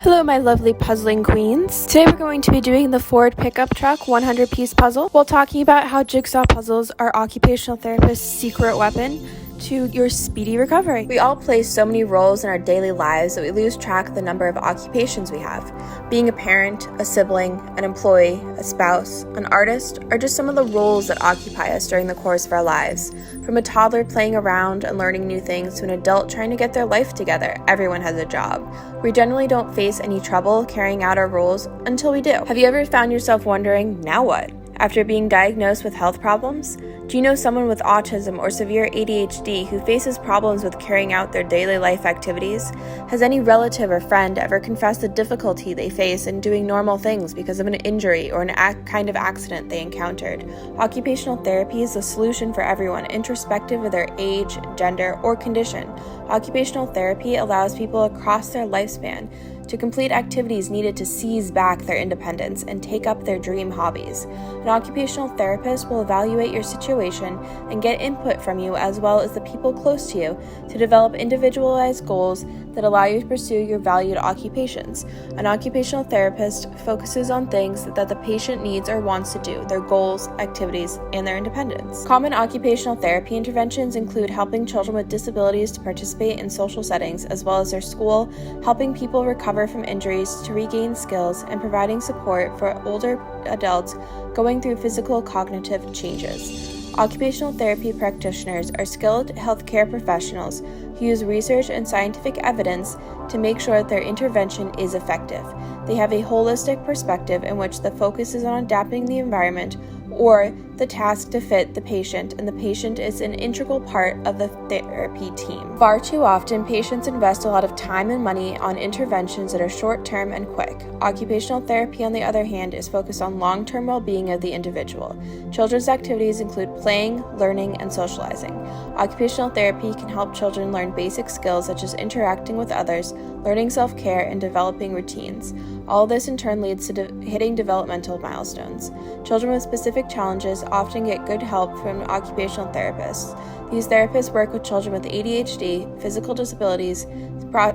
Hello my lovely puzzling queens. Today we're going to be doing the Ford pickup truck 100-piece puzzle while talking about how jigsaw puzzles are occupational therapist's secret weapon to your speedy recovery. We all play so many roles in our daily lives that we lose track of the number of occupations we have. Being a parent, a sibling, an employee, a spouse, an artist are just some of the roles that occupy us during the course of our lives. From a toddler playing around and learning new things to an adult trying to get their life together, everyone has a job. We generally don't face any trouble carrying out our roles until we do. Have you ever found yourself wondering, now what? After being diagnosed with health problems? Do you know someone with autism or severe ADHD who faces problems with carrying out their daily life activities? Has any relative or friend ever confessed the difficulty they face in doing normal things because of an injury or an kind of accident they encountered? Occupational therapy is a solution for everyone, irrespective of their age, gender, or condition. Occupational therapy allows people across their lifespan to complete activities needed to seize back their independence and take up their dream hobbies. An occupational therapist will evaluate your situation and get input from you as well as the people close to you to develop individualized goals that allow you to pursue your valued occupations. An occupational therapist focuses on things that the patient needs or wants to do, their goals, activities, and their independence. Common occupational therapy interventions include helping children with disabilities to participate in social settings as well as their school, helping people recover from injuries to regain skills, and providing support for older adults going through physical cognitive changes. Occupational therapy practitioners are skilled healthcare professionals who use research and scientific evidence to make sure that their intervention is effective. They have a holistic perspective in which the focus is on adapting the environment or the task to fit the patient, and the patient is an integral part of the therapy team. Far too often, patients invest a lot of time and money on interventions that are short-term and quick. Occupational therapy, on the other hand, is focused on long-term well-being of the individual. Children's activities include playing, learning, and socializing. Occupational therapy can help children learn basic skills such as interacting with others, learning self-care, and developing routines. All of this in turn leads to hitting developmental milestones. Children with specific challenges often get good help from occupational therapists. These therapists work with children with ADHD, physical disabilities,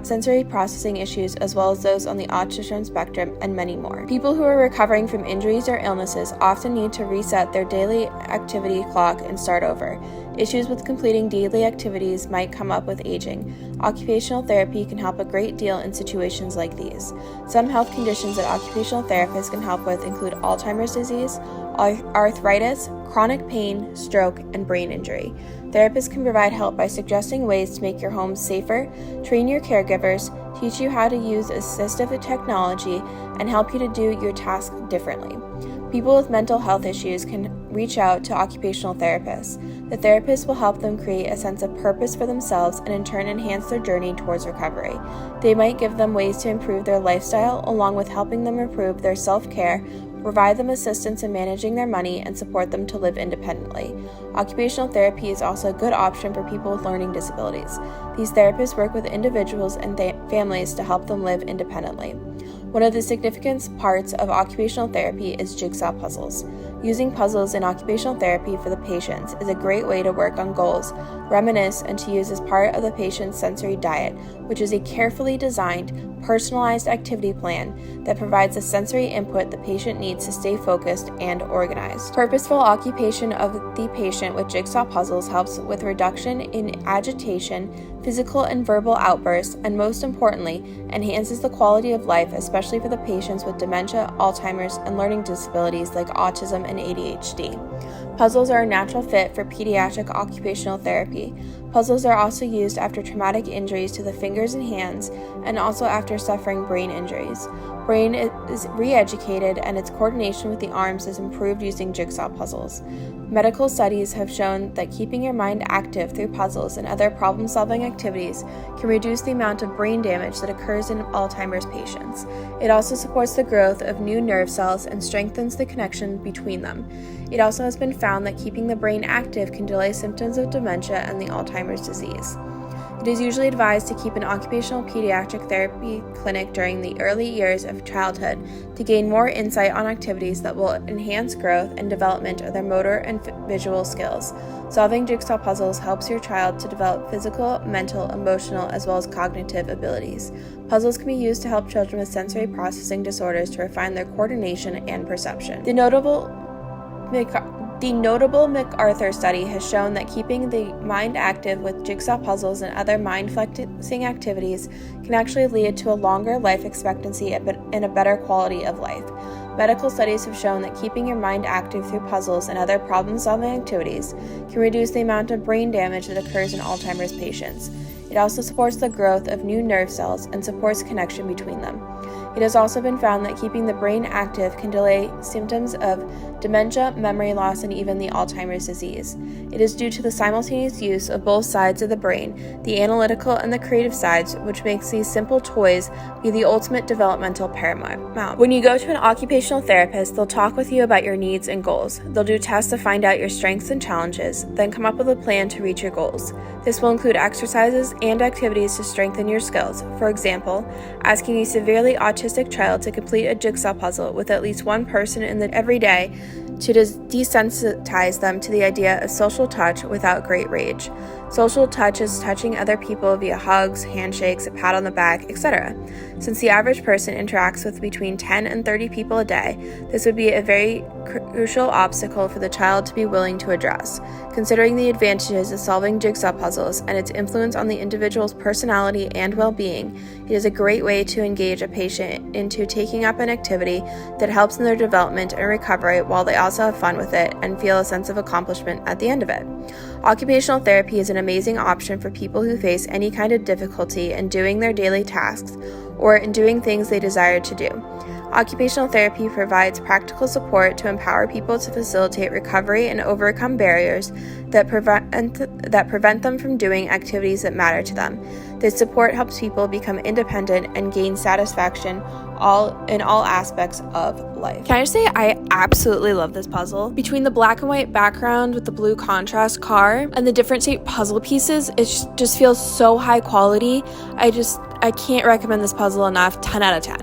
sensory processing issues, as well as those on the autism spectrum, and many more. People who are recovering from injuries or illnesses often need to reset their daily activity clock and start over. Issues with completing daily activities might come up with aging. Occupational therapy can help a great deal in situations like these. Some health conditions that occupational therapists can help with include Alzheimer's disease, arthritis, chronic pain, stroke, and brain injury. Therapists can provide help by suggesting ways to make your home safer, train your caregivers, teach you how to use assistive technology, and help you to do your task differently. People with mental health issues can reach out to occupational therapists. The therapist will help them create a sense of purpose for themselves and in turn enhance their journey towards recovery. They might give them ways to improve their lifestyle along with helping them improve their self-care, provide them assistance in managing their money, and support them to live independently. Occupational therapy is also a good option for people with learning disabilities. These therapists work with individuals and families to help them live independently. One of the significant parts of occupational therapy is jigsaw puzzles. Using puzzles in occupational therapy for the patients is a great way to work on goals, reminisce, and to use as part of the patient's sensory diet, which is a carefully designed, personalized activity plan that provides the sensory input the patient needs to stay focused and organized. Purposeful occupation of the patient with jigsaw puzzles helps with reduction in agitation, physical and verbal outbursts, and most importantly, enhances the quality of life, especially for the patients with dementia, Alzheimer's, and learning disabilities like autism and ADHD. Puzzles are a natural fit for pediatric occupational therapy. Puzzles are also used after traumatic injuries to the fingers and hands, and also after suffering brain injuries. Brain is re-educated and its coordination with the arms is improved using jigsaw puzzles. Medical studies have shown that keeping your mind active through puzzles and other problem-solving activities can reduce the amount of brain damage that occurs in Alzheimer's patients. It also supports the growth of new nerve cells and strengthens the connection between them. It also has been found that keeping the brain active can delay symptoms of dementia and the Alzheimer's disease. It is usually advised to keep an occupational pediatric therapy clinic during the early years of childhood to gain more insight on activities that will enhance growth and development of their motor and visual skills. Solving jigsaw puzzles helps your child to develop physical, mental, emotional, as well as cognitive abilities. Puzzles can be used to help children with sensory processing disorders to refine their coordination and perception. The notable MacArthur study has shown that keeping the mind active with jigsaw puzzles and other mind-flexing activities can actually lead to a longer life expectancy and a better quality of life. Medical studies have shown that keeping your mind active through puzzles and other problem-solving activities can reduce the amount of brain damage that occurs in Alzheimer's patients. It also supports the growth of new nerve cells and supports connection between them. It has also been found that keeping the brain active can delay symptoms of dementia, memory loss, and even the Alzheimer's disease. It is due to the simultaneous use of both sides of the brain, the analytical and the creative sides, which makes these simple toys be the ultimate developmental paramount. When you go to an occupational therapist, they'll talk with you about your needs and goals. They'll do tests to find out your strengths and challenges, then come up with a plan to reach your goals. This will include exercises and activities to strengthen your skills. For example, asking a severely autistic child to complete a jigsaw puzzle with at least one person every day to desensitize them to the idea of social touch without great rage. Social touch is touching other people via hugs, handshakes, a pat on the back, etc. Since the average person interacts with between 10 and 30 people a day, this would be a very crucial obstacle for the child to be willing to address. Considering the advantages of solving jigsaw puzzles and its influence on the individual's personality and well-being, it is a great way to engage a patient into taking up an activity that helps in their development and recovery while they also have fun with it and feel a sense of accomplishment at the end of it. Occupational therapy is an amazing option for people who face any kind of difficulty in doing their daily tasks or in doing things they desire to do. Occupational therapy provides practical support to empower people to facilitate recovery and overcome barriers that prevent them from doing activities that matter to them. This support helps people become independent and gain satisfaction in all aspects of life. Can I just say I absolutely love this puzzle? Between the black and white background with the blue contrast car and the different shaped puzzle pieces, it just feels so high quality. I can't recommend this puzzle enough. 10 out of 10.